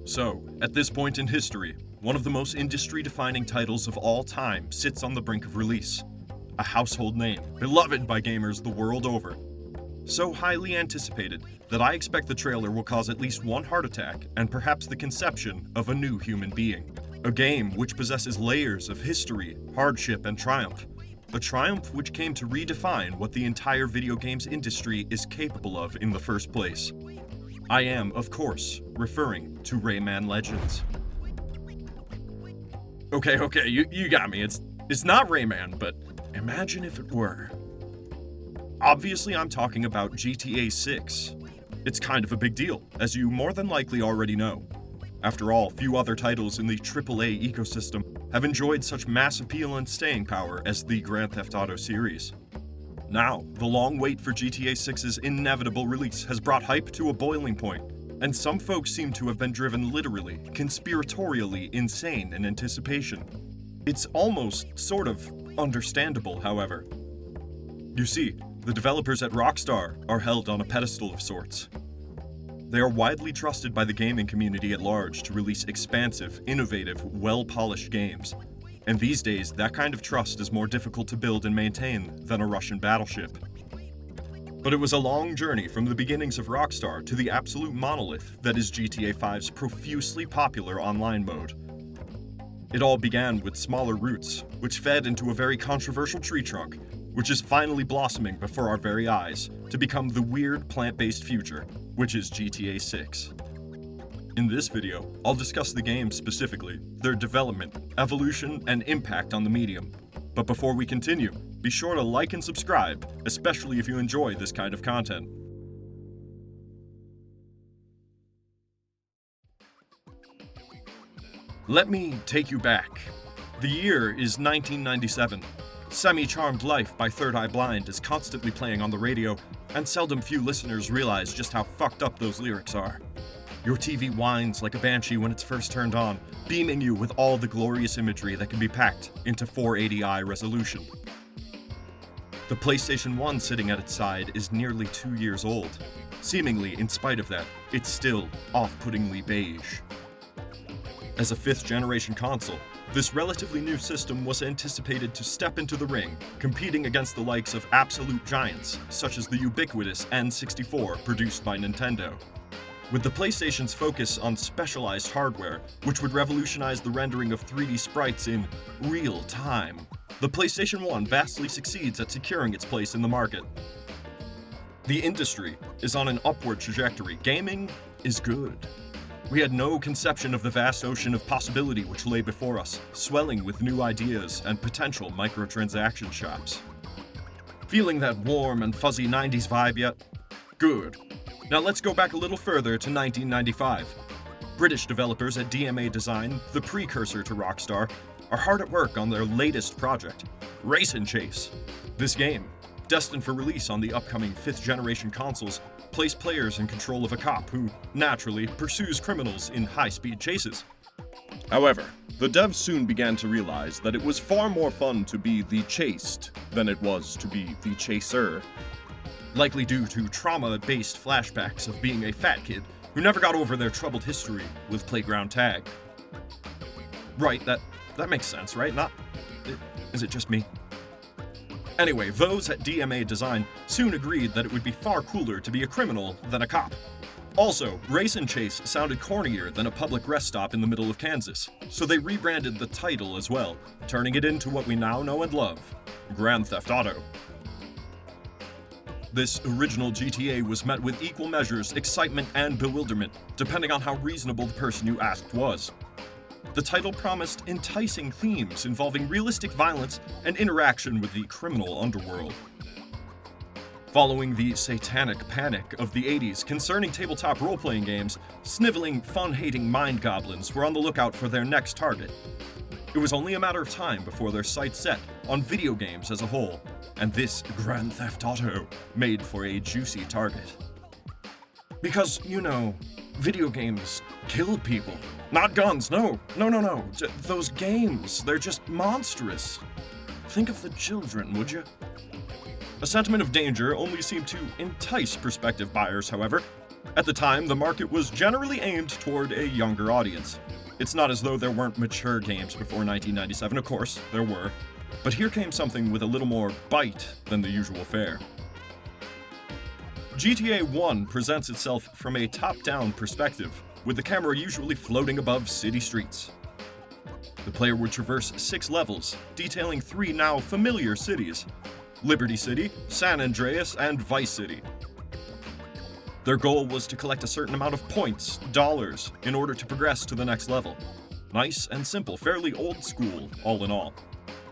So, at this point in history, one of the most industry-defining titles of all time sits on the brink of release. A household name, beloved by gamers the world over. So highly anticipated that I expect the trailer will cause at least one heart attack and perhaps the conception of a new human being. A game which possesses layers of history, hardship, and triumph. A triumph which came to redefine what the entire video games industry is capable of in the first place. I am, of course, referring to Rayman Legends. Okay, you got me. It's not Rayman, but imagine if it were. Obviously, I'm talking about GTA 6. It's kind of a big deal, as you more than likely already know. After all, few other titles in the AAA ecosystem have enjoyed such mass appeal and staying power as the Grand Theft Auto series. Now, the long wait for GTA 6's inevitable release has brought hype to a boiling point, and some folks seem to have been driven literally, conspiratorially insane in anticipation. It's almost sort of understandable, however. You see, the developers at Rockstar are held on a pedestal of sorts. They are widely trusted by the gaming community at large to release expansive, innovative, well-polished games. And these days, that kind of trust is more difficult to build and maintain than a Russian battleship. But it was a long journey from the beginnings of Rockstar to the absolute monolith that is GTA 5's profusely popular online mode. It all began with smaller roots, which fed into a very controversial tree trunk, which is finally blossoming before our very eyes to become the weird plant-based future, which is GTA 6. In this video, I'll discuss the game specifically, their development, evolution, and impact on the medium. But before we continue, be sure to like and subscribe, especially if you enjoy this kind of content. Let me take you back. The year is 1997. Semi-Charmed Life by Third Eye Blind is constantly playing on the radio, and seldom few listeners realize just how fucked up those lyrics are. Your TV whines like a banshee when it's first turned on, beaming you with all the glorious imagery that can be packed into 480i resolution. The PlayStation 1 sitting at its side is nearly 2 years old. Seemingly, in spite of that, it's still off-puttingly beige. As a fifth-generation console, this relatively new system was anticipated to step into the ring, competing against the likes of absolute giants, such as the ubiquitous N64 produced by Nintendo. With the PlayStation's focus on specialized hardware, which would revolutionize the rendering of 3D sprites in real time, the PlayStation 1 vastly succeeds at securing its place in the market. The industry is on an upward trajectory. Gaming is good. We had no conception of the vast ocean of possibility which lay before us, swelling with new ideas and potential microtransaction shops. Feeling that warm and fuzzy 90s vibe yet? Good. Now let's go back a little further to 1995. British developers at DMA Design, the precursor to Rockstar, are hard at work on their latest project, Race and Chase. This game, destined for release on the upcoming 5th-generation consoles, place players in control of a cop who, naturally, pursues criminals in high-speed chases. However, the devs soon began to realize that it was far more fun to be the chased than it was to be the chaser. Likely due to trauma-based flashbacks of being a fat kid who never got over their troubled history with playground tag. Right, that makes sense, right? Is it just me? Anyway, those at DMA Design soon agreed that it would be far cooler to be a criminal than a cop. Also, Race and Chase sounded cornier than a public rest stop in the middle of Kansas, so they rebranded the title as well, turning it into what we now know and love, Grand Theft Auto. This original GTA was met with equal measures, excitement and bewilderment, depending on how reasonable the person you asked was. The title promised enticing themes involving realistic violence and interaction with the criminal underworld. Following the satanic panic of the 80s concerning tabletop role-playing games, sniveling, fun-hating mind goblins were on the lookout for their next target. It was only a matter of time before their sights set on video games as a whole, and this Grand Theft Auto made for a juicy target. Because, video games kill people. Not guns, no. Those games, they're just monstrous. Think of the children, would you? A sentiment of danger only seemed to entice prospective buyers, however, At the time, the market was generally aimed toward a younger audience. It's not as though there weren't mature games before 1997, of course, there were. But here came something with a little more bite than the usual fare. GTA 1 presents itself from a top-down perspective, with the camera usually floating above city streets. The player would traverse 6 levels, detailing 3 now familiar cities: Liberty City, San Andreas, and Vice City. Their goal was to collect a certain amount of points, dollars, in order to progress to the next level. Nice and simple, fairly old school, all in all.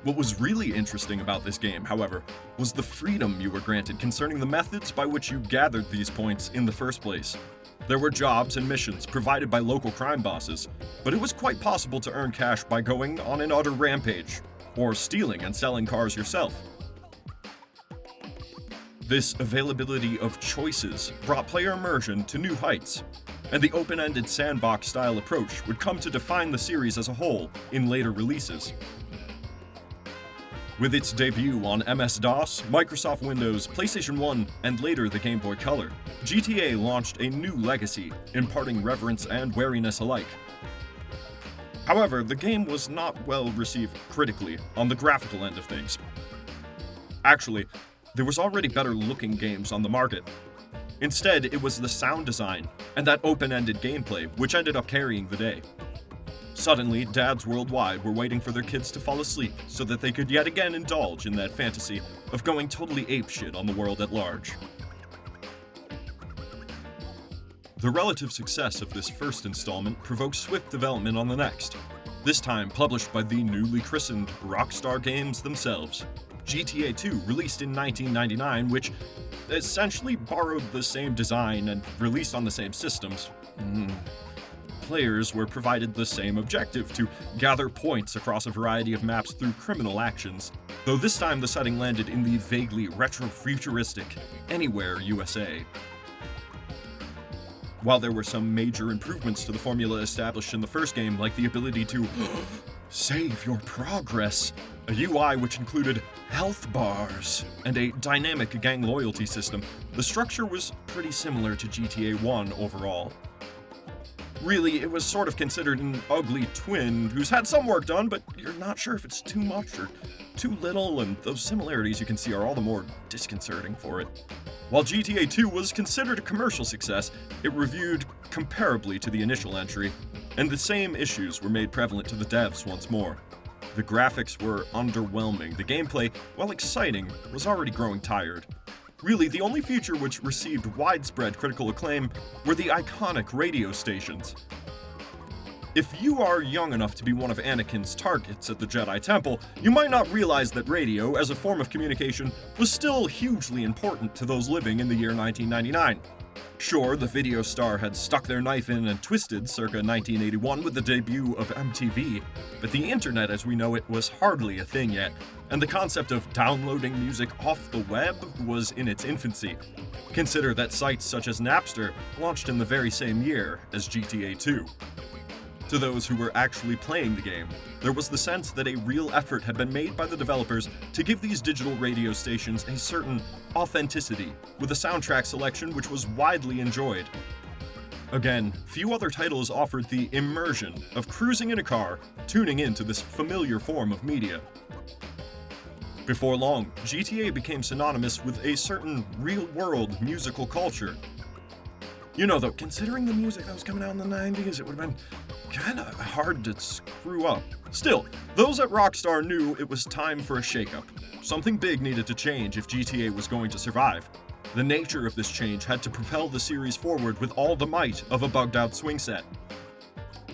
What was really interesting about this game, however, was the freedom you were granted concerning the methods by which you gathered these points in the first place. There were jobs and missions provided by local crime bosses, but it was quite possible to earn cash by going on an utter rampage, or stealing and selling cars yourself. This availability of choices brought player immersion to new heights, and the open-ended sandbox-style approach would come to define the series as a whole in later releases. With its debut on MS-DOS, Microsoft Windows, PlayStation 1, and later the Game Boy Color, GTA launched a new legacy, imparting reverence and wariness alike. However, the game was not well received critically on the graphical end of things. Actually, there was already better-looking games on the market. Instead, it was the sound design and that open-ended gameplay which ended up carrying the day. Suddenly, dads worldwide were waiting for their kids to fall asleep so that they could yet again indulge in that fantasy of going totally apeshit on the world at large. The relative success of this first installment provoked swift development on the next, this time published by the newly christened Rockstar Games themselves. GTA 2 released in 1999, which essentially borrowed the same design and released on the same systems. Players were provided the same objective, to gather points across a variety of maps through criminal actions, though this time the setting landed in the vaguely retro-futuristic Anywhere USA. While there were some major improvements to the formula established in the first game, like the ability to save your progress, a UI which included health bars, and a dynamic gang loyalty system, the structure was pretty similar to GTA 1 overall. Really, it was sort of considered an ugly twin who's had some work done, but you're not sure if it's too much or too little, and those similarities you can see are all the more disconcerting for it. While GTA 2 was considered a commercial success, it reviewed comparably to the initial entry, and the same issues were made prevalent to the devs once more. The graphics were underwhelming, the gameplay, while exciting, was already growing tired. Really, the only feature which received widespread critical acclaim were the iconic radio stations. If you are young enough to be one of Anakin's targets at the Jedi Temple, you might not realize that radio, as a form of communication, was still hugely important to those living in the year 1999. Sure, the video star had stuck their knife in and twisted circa 1981 with the debut of MTV, but the internet as we know it was hardly a thing yet, and the concept of downloading music off the web was in its infancy. Consider that sites such as Napster launched in the very same year as GTA 2. To those who were actually playing the game, there was the sense that a real effort had been made by the developers to give these digital radio stations a certain authenticity, with a soundtrack selection which was widely enjoyed. Again, few other titles offered the immersion of cruising in a car, tuning into this familiar form of media. Before long, GTA became synonymous with a certain real-world musical culture. You know, though, considering the music that was coming out in the 90s, it would have been kinda hard to screw up. Still, those at Rockstar knew it was time for a shakeup. Something big needed to change if GTA was going to survive. The nature of this change had to propel the series forward with all the might of a bugged-out swing set.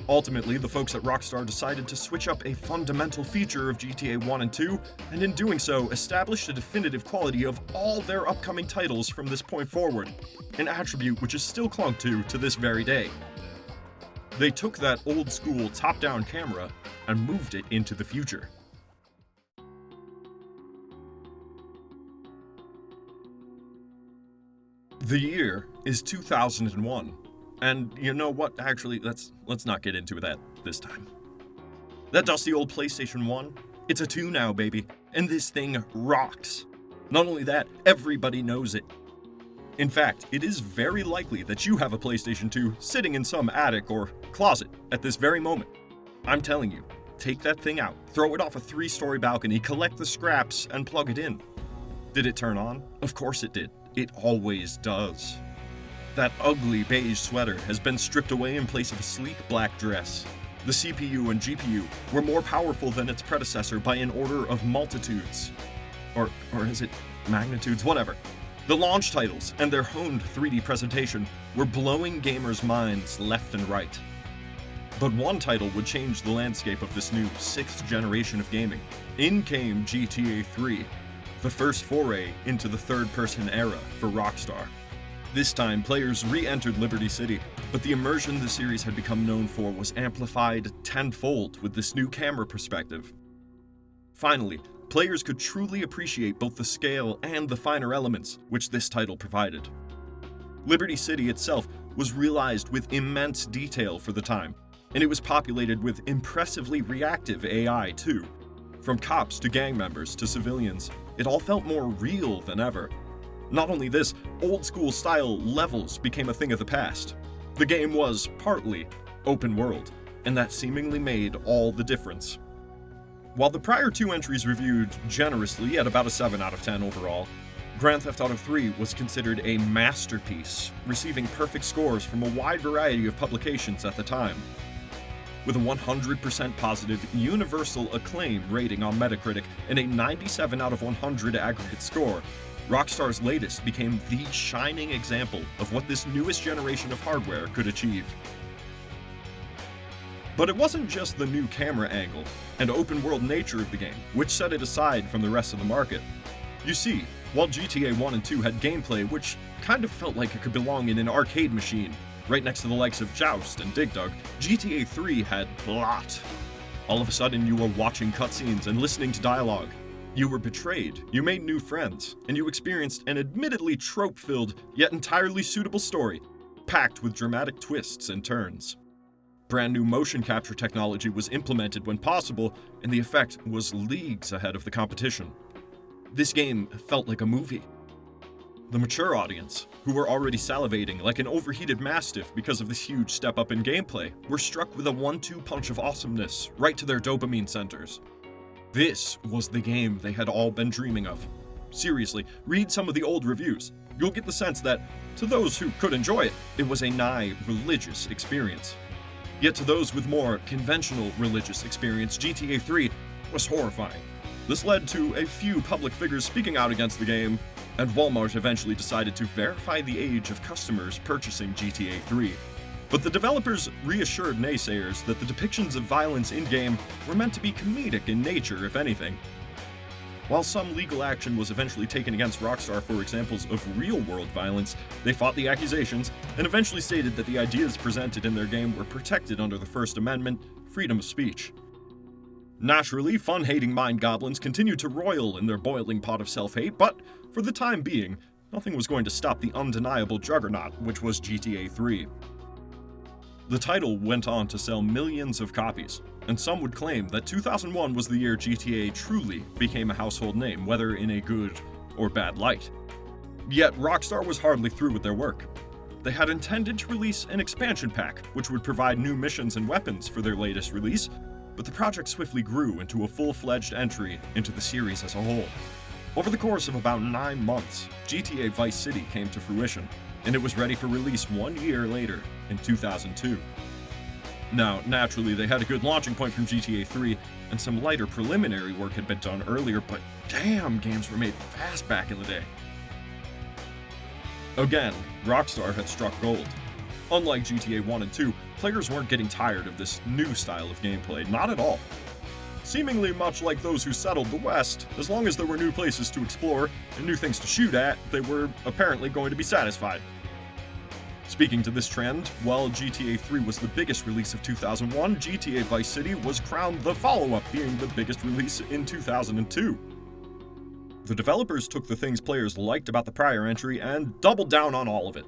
Ultimately, the folks at Rockstar decided to switch up a fundamental feature of GTA 1 and 2, and in doing so, established a definitive quality of all their upcoming titles from this point forward, an attribute which is still clung to this very day. They took that old-school top-down camera and moved it into the future. The year is 2001. And you know what? Actually, let's not get into that this time. That dusty old PlayStation 1, it's a 2 now, baby. And this thing rocks. Not only that, everybody knows it. In fact, it is very likely that you have a PlayStation 2 sitting in some attic or closet at this very moment. I'm telling you, take that thing out, throw it off a 3-story balcony, collect the scraps, and plug it in. Did it turn on? Of course it did. It always does. That ugly beige sweater has been stripped away in place of a sleek black dress. The CPU and GPU were more powerful than its predecessor by an order of multitudes. Or is it magnitudes? Whatever. The launch titles and their honed 3D presentation were blowing gamers' minds left and right. But one title would change the landscape of this new 6th generation of gaming. In came GTA 3, the first foray into the third-person era for Rockstar. This time, players re-entered Liberty City, but the immersion the series had become known for was amplified tenfold with this new camera perspective. Finally, players could truly appreciate both the scale and the finer elements which this title provided. Liberty City itself was realized with immense detail for the time, and it was populated with impressively reactive AI too. From cops to gang members to civilians, it all felt more real than ever. Not only this, old-school style levels became a thing of the past. The game was partly open world, and that seemingly made all the difference. While the prior 2 entries reviewed generously at about a 7 out of 10 overall, Grand Theft Auto 3 was considered a masterpiece, receiving perfect scores from a wide variety of publications at the time. With a 100% positive, universal acclaim rating on Metacritic and a 97 out of 100 aggregate score, Rockstar's latest became the shining example of what this newest generation of hardware could achieve. But it wasn't just the new camera angle and open-world nature of the game which set it aside from the rest of the market. You see, while GTA 1 and 2 had gameplay which kind of felt like it could belong in an arcade machine, right next to the likes of Joust and Dig Dug, GTA 3 had plot. All of a sudden you were watching cutscenes and listening to dialogue. You were betrayed, you made new friends, and you experienced an admittedly trope-filled, yet entirely suitable story, packed with dramatic twists and turns. Brand new motion capture technology was implemented when possible, and the effect was leagues ahead of the competition. This game felt like a movie. The mature audience, who were already salivating like an overheated mastiff because of this huge step up in gameplay, were struck with a 1-2 punch of awesomeness right to their dopamine centers. This was the game they had all been dreaming of. Seriously, read some of the old reviews. You'll get the sense that, to those who could enjoy it, it was a nigh religious experience. Yet to those with more conventional religious experience, GTA 3 was horrifying. This led to a few public figures speaking out against the game, and Walmart eventually decided to verify the age of customers purchasing GTA 3. But the developers reassured naysayers that the depictions of violence in-game were meant to be comedic in nature, if anything. While some legal action was eventually taken against Rockstar for examples of real-world violence, they fought the accusations and eventually stated that the ideas presented in their game were protected under the First Amendment, freedom of speech. Naturally, fun-hating mind goblins continued to roil in their boiling pot of self-hate, but for the time being, nothing was going to stop the undeniable juggernaut, which was GTA 3. The title went on to sell millions of copies, and some would claim that 2001 was the year GTA truly became a household name, whether in a good or bad light. Yet Rockstar was hardly through with their work. They had intended to release an expansion pack, which would provide new missions and weapons for their latest release, but the project swiftly grew into a full-fledged entry into the series as a whole. Over the course of about 9 months, GTA Vice City came to fruition, and it was ready for release 1 year later, in 2002. Now, naturally, they had a good launching point from GTA 3, and some lighter preliminary work had been done earlier, but damn, games were made fast back in the day. Again, Rockstar had struck gold. Unlike GTA 1 and 2, players weren't getting tired of this new style of gameplay, not at all. Seemingly much like those who settled the West, as long as there were new places to explore and new things to shoot at, they were apparently going to be satisfied. Speaking to this trend, while GTA 3 was the biggest release of 2001, GTA Vice City was crowned the follow-up, being the biggest release in 2002. The developers took the things players liked about the prior entry and doubled down on all of it.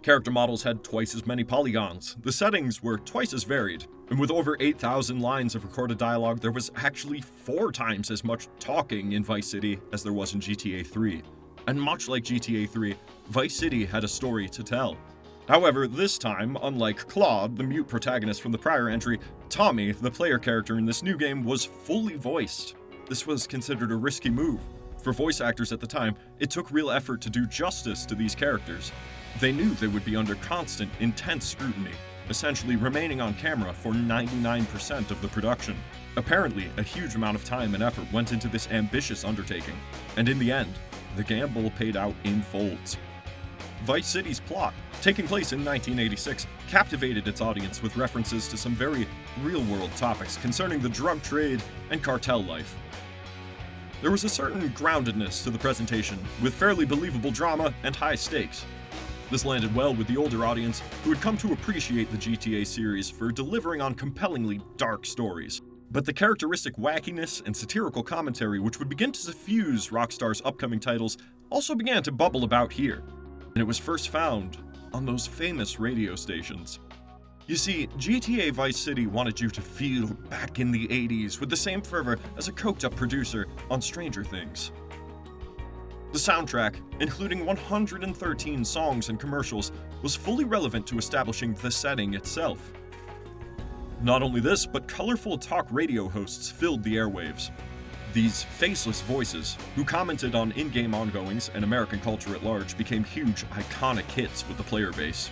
Character models had twice as many polygons, the settings were twice as varied, and with over 8,000 lines of recorded dialogue, there was actually 4 times as much talking in Vice City as there was in GTA 3. And much like GTA 3, Vice City had a story to tell. However, this time, unlike Claude, the mute protagonist from the prior entry, Tommy, the player character in this new game, was fully voiced. This was considered a risky move. For voice actors at the time, it took real effort to do justice to these characters. They knew they would be under constant, intense scrutiny, essentially remaining on camera for 99% of the production. Apparently, a huge amount of time and effort went into this ambitious undertaking, and in the end, the gamble paid out in folds. Vice City's plot, taking place in 1986, captivated its audience with references to some very real-world topics concerning the drug trade and cartel life. There was a certain groundedness to the presentation, with fairly believable drama and high stakes. This landed well with the older audience, who had come to appreciate the GTA series for delivering on compellingly dark stories. But the characteristic wackiness and satirical commentary which would begin to suffuse Rockstar's upcoming titles also began to bubble about here, and it was first found on those famous radio stations. You see, GTA Vice City wanted you to feel back in the 80s with the same fervor as a coked-up producer on Stranger Things. The soundtrack, including 113 songs and commercials, was fully relevant to establishing the setting itself. Not only this, but colorful talk radio hosts filled the airwaves. These faceless voices, who commented on in-game ongoings and American culture at large, became huge, iconic hits with the player base.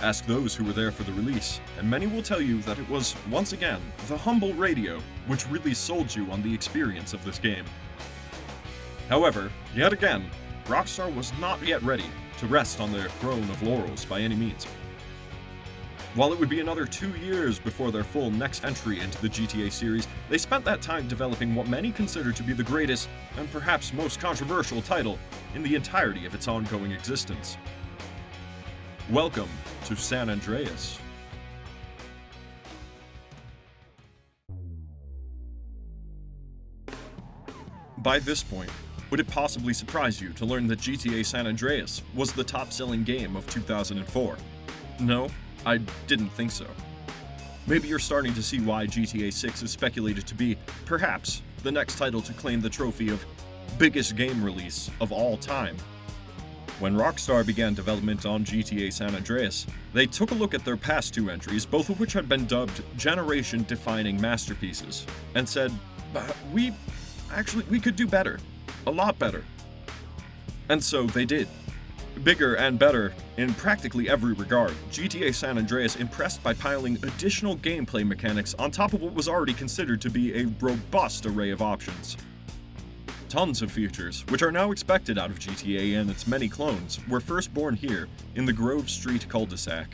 Ask those who were there for the release, and many will tell you that it was, once again, the humble radio which really sold you on the experience of this game. However, yet again, Rockstar was not yet ready to rest on their throne of laurels by any means. While it would be another 2 years before their full next entry into the GTA series, they spent that time developing what many consider to be the greatest and perhaps most controversial title in the entirety of its ongoing existence. Welcome to San Andreas. By this point, would it possibly surprise you to learn that GTA San Andreas was the top-selling game of 2004? No, I didn't think so. Maybe you're starting to see why GTA 6 is speculated to be, perhaps, the next title to claim the trophy of biggest game release of all time. When Rockstar began development on GTA San Andreas, they took a look at their past two entries, both of which had been dubbed generation-defining masterpieces, and said, we could do better. A lot better. And so they did. Bigger and better in practically every regard, GTA San Andreas impressed by piling additional gameplay mechanics on top of what was already considered to be a robust array of options. Tons of features, which are now expected out of GTA and its many clones, were first born here, in the Grove Street cul-de-sac.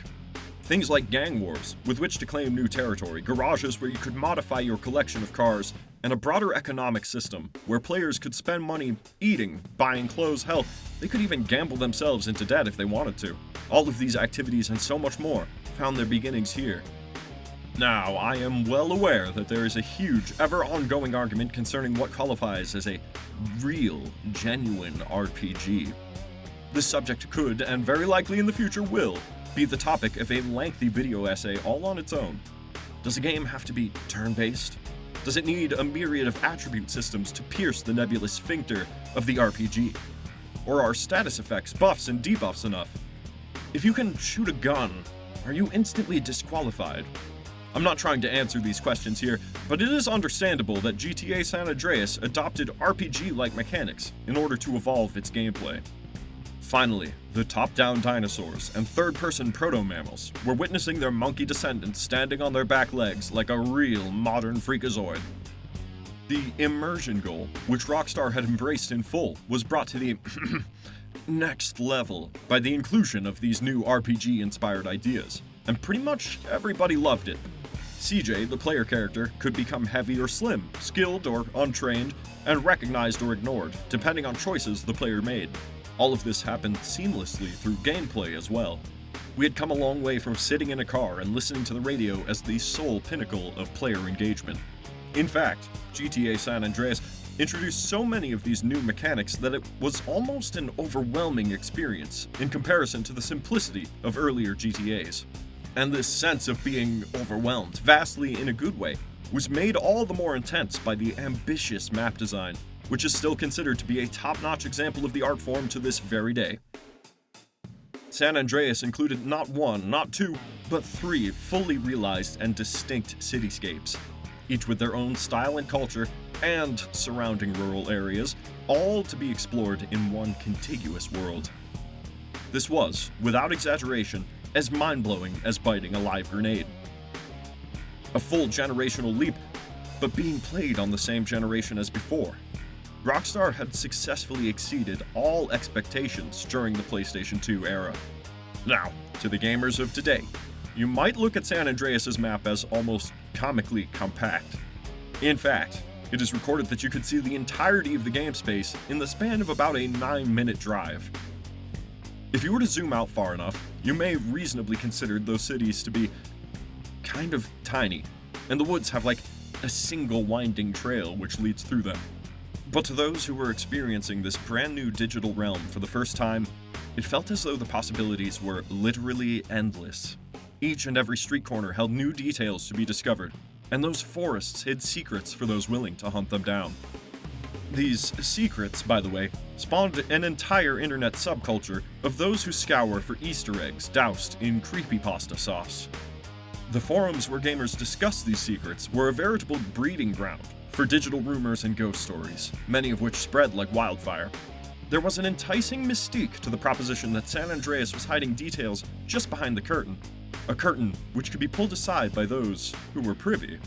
Things like gang wars, with which to claim new territory, garages where you could modify your collection of cars, and a broader economic system, where players could spend money eating, buying clothes, hell, they could even gamble themselves into debt if they wanted to. All of these activities and so much more found their beginnings here. Now, I am well aware that there is a huge, ever-ongoing argument concerning what qualifies as a real, genuine RPG. This subject could, and very likely in the future will, be the topic of a lengthy video essay all on its own. Does a game have to be turn-based? Does it need a myriad of attribute systems to pierce the nebulous sphincter of the RPG? Or are status effects, buffs, and debuffs enough? If you can shoot a gun, are you instantly disqualified? I'm not trying to answer these questions here, but it is understandable that GTA San Andreas adopted RPG-like mechanics in order to evolve its gameplay. Finally, the top-down dinosaurs and third-person proto-mammals were witnessing their monkey descendants standing on their back legs like a real modern freakazoid. The immersion goal, which Rockstar had embraced in full, was brought to the next level by the inclusion of these new RPG-inspired ideas, and pretty much everybody loved it. CJ, the player character, could become heavy or slim, skilled or untrained, and recognized or ignored, depending on choices the player made. All of this happened seamlessly through gameplay as well. We had come a long way from sitting in a car and listening to the radio as the sole pinnacle of player engagement. In fact, GTA San Andreas introduced so many of these new mechanics that it was almost an overwhelming experience in comparison to the simplicity of earlier GTAs. And this sense of being overwhelmed, vastly in a good way, was made all the more intense by the ambitious map design, which is still considered to be a top-notch example of the art form to this very day. San Andreas included not one, not two, but three fully realized and distinct cityscapes, each with their own style and culture and surrounding rural areas, all to be explored in one contiguous world. This was, without exaggeration, as mind-blowing as biting a live grenade. A full generational leap, but being played on the same generation as before. Rockstar had successfully exceeded all expectations during the PlayStation 2 era. Now, to the gamers of today, you might look at San Andreas' map as almost comically compact. In fact, it is recorded that you could see the entirety of the game space in the span of about a 9-minute drive. If you were to zoom out far enough, you may reasonably consider those cities to be kind of tiny, and the woods have like a single winding trail which leads through them. But to those who were experiencing this brand new digital realm for the first time, it felt as though the possibilities were literally endless. Each and every street corner held new details to be discovered, and those forests hid secrets for those willing to hunt them down. These secrets, by the way, spawned an entire internet subculture of those who scour for Easter eggs doused in creepypasta sauce. The forums where gamers discussed these secrets were a veritable breeding ground for digital rumors and ghost stories, many of which spread like wildfire. There was an enticing mystique to the proposition that San Andreas was hiding details just behind the curtain, a curtain which could be pulled aside by those who were privy.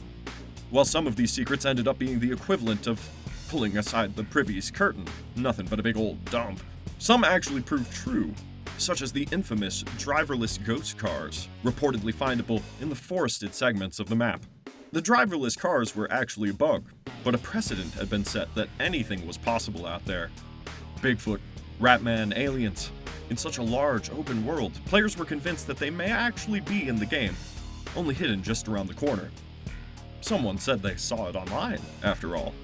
While some of these secrets ended up being the equivalent of pulling aside the privy's curtain, nothing but a big old dump, some actually proved true, such as the infamous driverless ghost cars, reportedly findable in the forested segments of the map. The driverless cars were actually a bug, but a precedent had been set that anything was possible out there. Bigfoot, Ratman, aliens. In such a large, open world, players were convinced that they may actually be in the game, only hidden just around the corner. Someone said they saw it online, after all.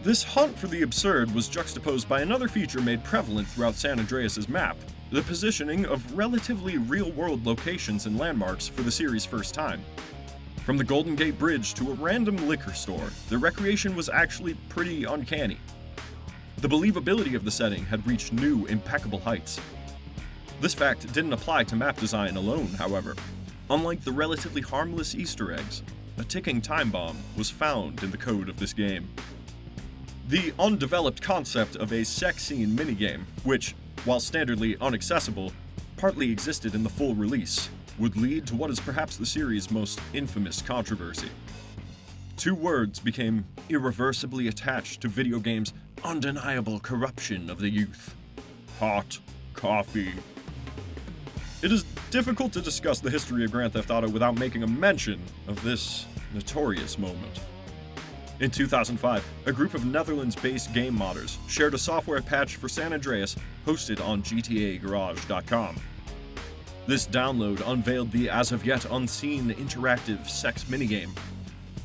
This hunt for the absurd was juxtaposed by another feature made prevalent throughout San Andreas' map, the positioning of relatively real-world locations and landmarks for the series' first time. From the Golden Gate Bridge to a random liquor store, the recreation was actually pretty uncanny. The believability of the setting had reached new, impeccable heights. This fact didn't apply to map design alone, however. Unlike the relatively harmless Easter eggs, a ticking time bomb was found in the code of this game. The undeveloped concept of a sex scene minigame, which, while standardly unaccessible, partly existed in the full release, would lead to what is perhaps the series' most infamous controversy. Two words became irreversibly attached to video games' undeniable corruption of the youth: hot coffee. It is difficult to discuss the history of Grand Theft Auto without making a mention of this notorious moment. In 2005, a group of Netherlands-based game modders shared a software patch for San Andreas hosted on GTAgarage.com. This download unveiled the as-of-yet unseen interactive sex minigame.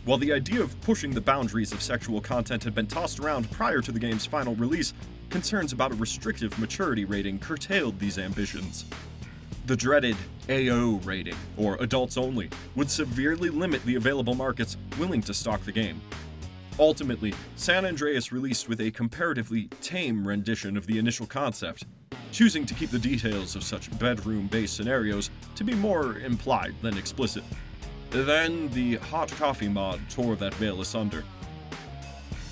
While the idea of pushing the boundaries of sexual content had been tossed around prior to the game's final release, concerns about a restrictive maturity rating curtailed these ambitions. The dreaded AO rating, or adults only, would severely limit the available markets willing to stock the game. Ultimately, San Andreas released with a comparatively tame rendition of the initial concept, choosing to keep the details of such bedroom-based scenarios to be more implied than explicit. Then, the hot coffee mod tore that veil asunder.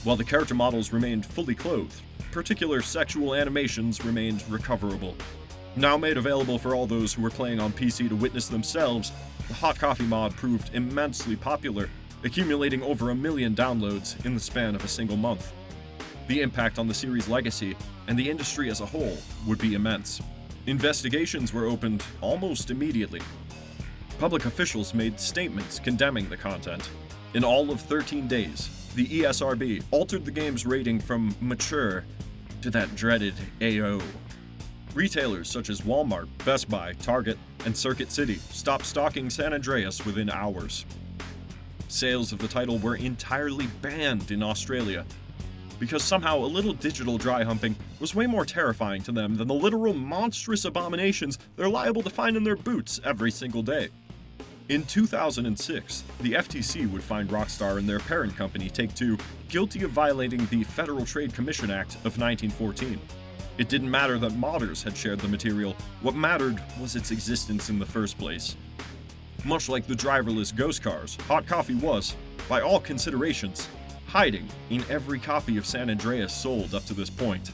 While the character models remained fully clothed, particular sexual animations remained recoverable. Now made available for all those who were playing on PC to witness themselves, the hot coffee mod proved immensely popular, accumulating over 1 million downloads in the span of a single month. The impact on the series' legacy and the industry as a whole would be immense. Investigations were opened almost immediately. Public officials made statements condemning the content. In all of 13 days, the ESRB altered the game's rating from mature to that dreaded AO. Retailers such as Walmart, Best Buy, Target, and Circuit City stopped stocking San Andreas within hours. Sales of the title were entirely banned in Australia, because somehow a little digital dry humping was way more terrifying to them than the literal monstrous abominations they're liable to find in their boots every single day. In 2006, the FTC would find Rockstar and their parent company, Take-Two, guilty of violating the Federal Trade Commission Act of 1914. It didn't matter that modders had shared the material, what mattered was its existence in the first place. Much like the driverless ghost cars, Hot Coffee was, by all considerations, hiding in every copy of San Andreas sold up to this point.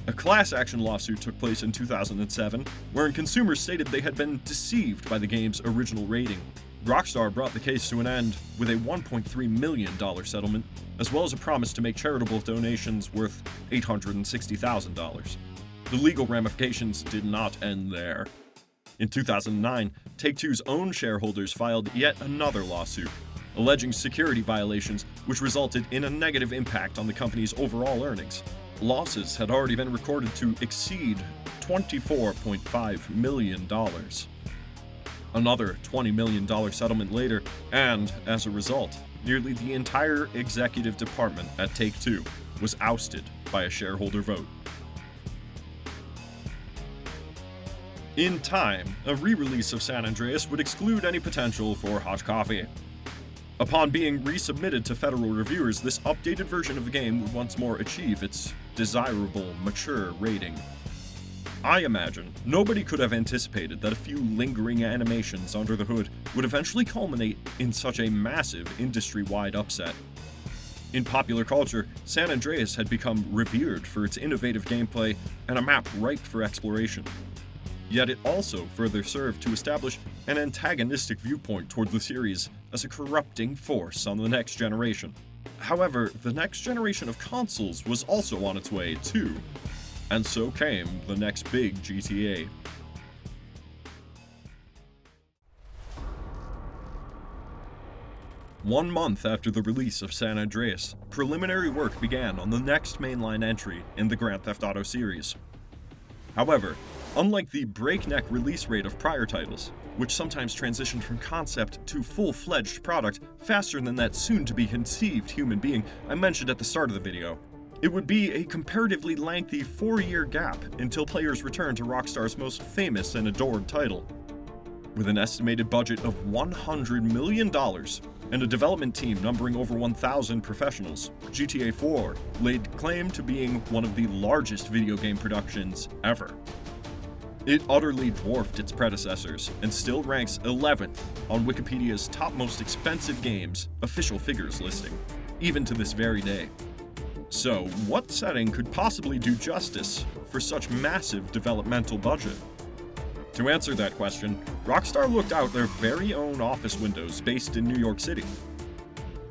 A class action lawsuit took place in 2007, wherein consumers stated they had been deceived by the game's original rating. Rockstar brought the case to an end with a $1.3 million settlement, as well as a promise to make charitable donations worth $860,000. The legal ramifications did not end there. In 2009, Take-Two's own shareholders filed yet another lawsuit, alleging security violations which resulted in a negative impact on the company's overall earnings. Losses had already been recorded to exceed $24.5 million. Another $20 million settlement later, and, as a result, nearly the entire executive department at Take-Two was ousted by a shareholder vote. In time, a re-release of San Andreas would exclude any potential for Hot Coffee. Upon being resubmitted to federal reviewers, this updated version of the game would once more achieve its desirable, mature rating. I imagine nobody could have anticipated that a few lingering animations under the hood would eventually culminate in such a massive industry-wide upset. In popular culture, San Andreas had become revered for its innovative gameplay and a map ripe for exploration. Yet it also further served to establish an antagonistic viewpoint toward the series as a corrupting force on the next generation. However, the next generation of consoles was also on its way too, and so came the next big GTA. One month after the release of San Andreas, preliminary work began on the next mainline entry in the Grand Theft Auto series. However, unlike the breakneck release rate of prior titles, which sometimes transitioned from concept to full-fledged product faster than that soon-to-be conceived human being I mentioned at the start of the video, it would be a comparatively lengthy 4-year gap until players return to Rockstar's most famous and adored title. With an estimated budget of $100 million and a development team numbering over 1,000 professionals, GTA 4 laid claim to being one of the largest video game productions ever. It utterly dwarfed its predecessors and still ranks 11th on Wikipedia's top most expensive games official figures listing, even to this very day. So, what setting could possibly do justice for such massive developmental budget? To answer that question, Rockstar looked out their very own office windows based in New York City.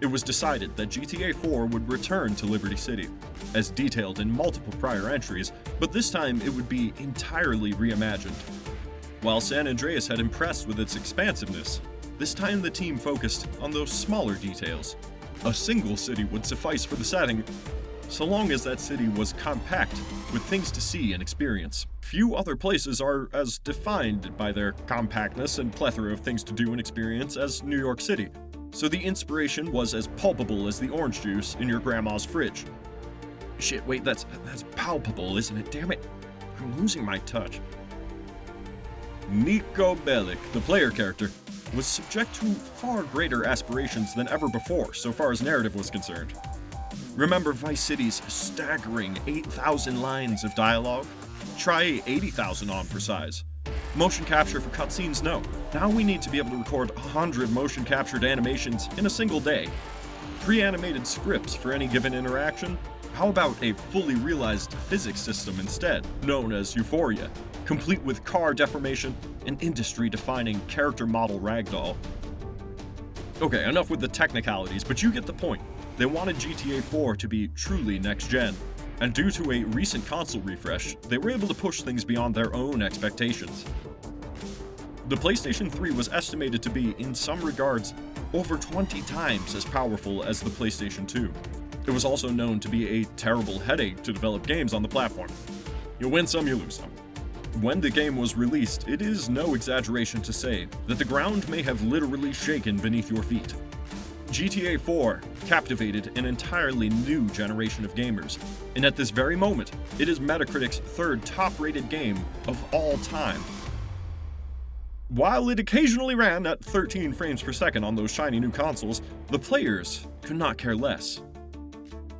It was decided that GTA 4 would return to Liberty City, as detailed in multiple prior entries, but this time it would be entirely reimagined. While San Andreas had impressed with its expansiveness, this time the team focused on those smaller details. A single city would suffice for the setting, so long as that city was compact with things to see and experience. Few other places are as defined by their compactness and plethora of things to do and experience as New York City, so the inspiration was as palpable as the orange juice in your grandma's fridge. Shit, wait, that's palpable, isn't it? Damn it, I'm losing my touch. Niko Bellic, the player character, was subject to far greater aspirations than ever before so far as narrative was concerned. Remember Vice City's staggering 8,000 lines of dialogue? Try 80,000 on for size. Motion capture for cutscenes? No. Now we need to be able to record 100 motion captured animations in a single day. Pre-animated scripts for any given interaction? How about a fully realized physics system instead, known as Euphoria, complete with car deformation and industry-defining character model ragdoll? Okay, enough with the technicalities, but you get the point. They wanted GTA 4 to be truly next-gen, and due to a recent console refresh, they were able to push things beyond their own expectations. The PlayStation 3 was estimated to be, in some regards, over 20 times as powerful as the PlayStation 2. It was also known to be a terrible headache to develop games on the platform. You win some, you lose some. When the game was released, it is no exaggeration to say that the ground may have literally shaken beneath your feet. GTA 4 captivated an entirely new generation of gamers, and at this very moment, it is Metacritic's third top-rated game of all time. While it occasionally ran at 13 frames per second on those shiny new consoles, the players could not care less.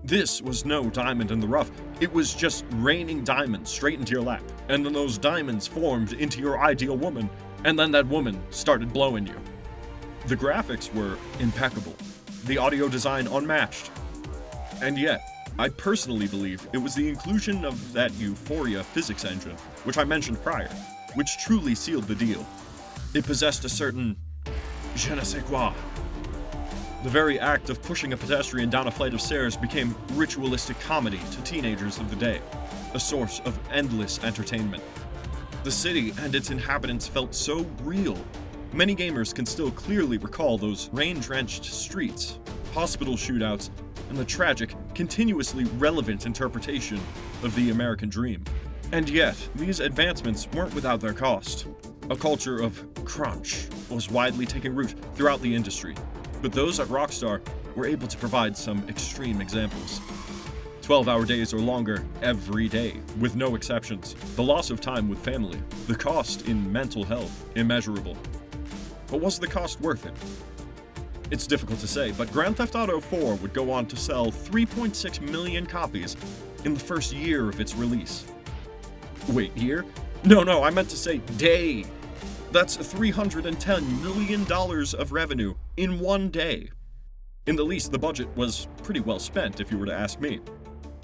This was no diamond in the rough. It was just raining diamonds straight into your lap. And then those diamonds formed into your ideal woman. And then that woman started blowing you. The graphics were impeccable. The audio design unmatched. And yet, I personally believe it was the inclusion of that Euphoria physics engine, which I mentioned prior, which truly sealed the deal. It possessed a certain je ne sais quoi. The very act of pushing a pedestrian down a flight of stairs became ritualistic comedy to teenagers of the day, a source of endless entertainment. The city and its inhabitants felt so real. Many gamers can still clearly recall those rain-drenched streets, hospital shootouts, and the tragic, continuously relevant interpretation of the American dream. And yet, these advancements weren't without their cost. A culture of crunch was widely taking root throughout the industry, but those at Rockstar were able to provide some extreme examples. 12-hour days or longer every day, with no exceptions. The loss of time with family. The cost in mental health, immeasurable. But was the cost worth it? It's difficult to say, but Grand Theft Auto 4 would go on to sell 3.6 million copies in the first year of its release. Wait, year? No, I meant to say day. That's $310 million of revenue in one day. In the least, the budget was pretty well spent, if you were to ask me.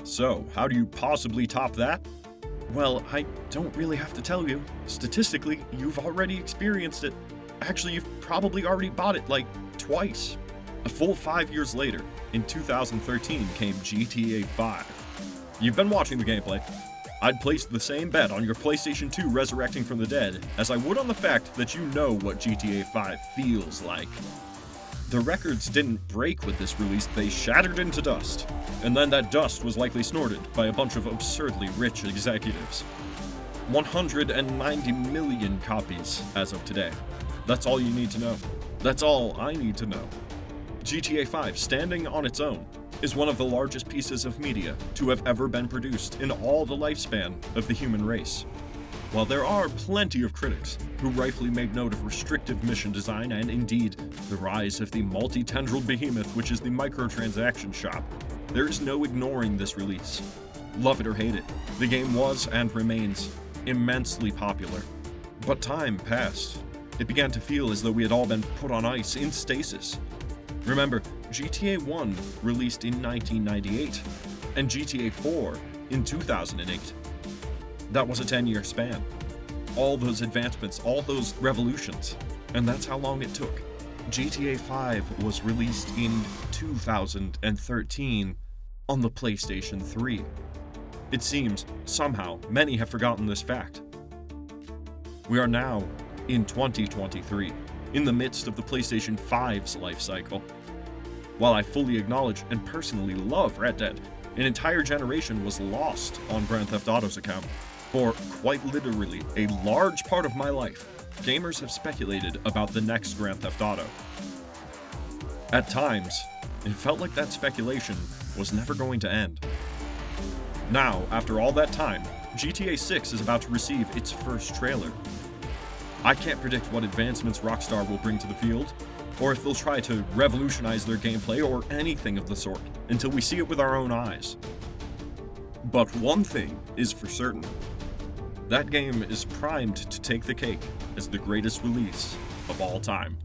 So, how do you possibly top that? Well, I don't really have to tell you. Statistically, you've already experienced it. Actually, you've probably already bought it, like, twice. A full 5 years later, in 2013, came GTA 5. You've been watching the gameplay. I'd place the same bet on your PlayStation 2 resurrecting from the dead as I would on the fact that you know what GTA 5 feels like. The records didn't break with this release, they shattered into dust. And then that dust was likely snorted by a bunch of absurdly rich executives. 190 million copies as of today. That's all you need to know. That's all I need to know. GTA 5, standing on its own, is one of the largest pieces of media to have ever been produced in all the lifespan of the human race. While there are plenty of critics who rightfully make note of restrictive mission design and indeed the rise of the multi-tendrilled behemoth which is the microtransaction shop, there is no ignoring this release. Love it or hate it, the game was and remains immensely popular. But time passed. It began to feel as though we had all been put on ice in stasis. Remember, GTA 1 released in 1998, and GTA 4 in 2008. That was a 10-year span. All those advancements, all those revolutions, and that's how long it took. GTA 5 was released in 2013 on the PlayStation 3. It seems, somehow, many have forgotten this fact. We are now in 2023, in the midst of the PlayStation 5's life cycle. While I fully acknowledge and personally love Red Dead, an entire generation was lost on Grand Theft Auto's account. For quite literally a large part of my life, gamers have speculated about the next Grand Theft Auto. At times, it felt like that speculation was never going to end. Now, after all that time, GTA 6 is about to receive its first trailer. I can't predict what advancements Rockstar will bring to the field, or if they'll try to revolutionize their gameplay or anything of the sort, until we see it with our own eyes. But one thing is for certain. That game is primed to take the cake as the greatest release of all time.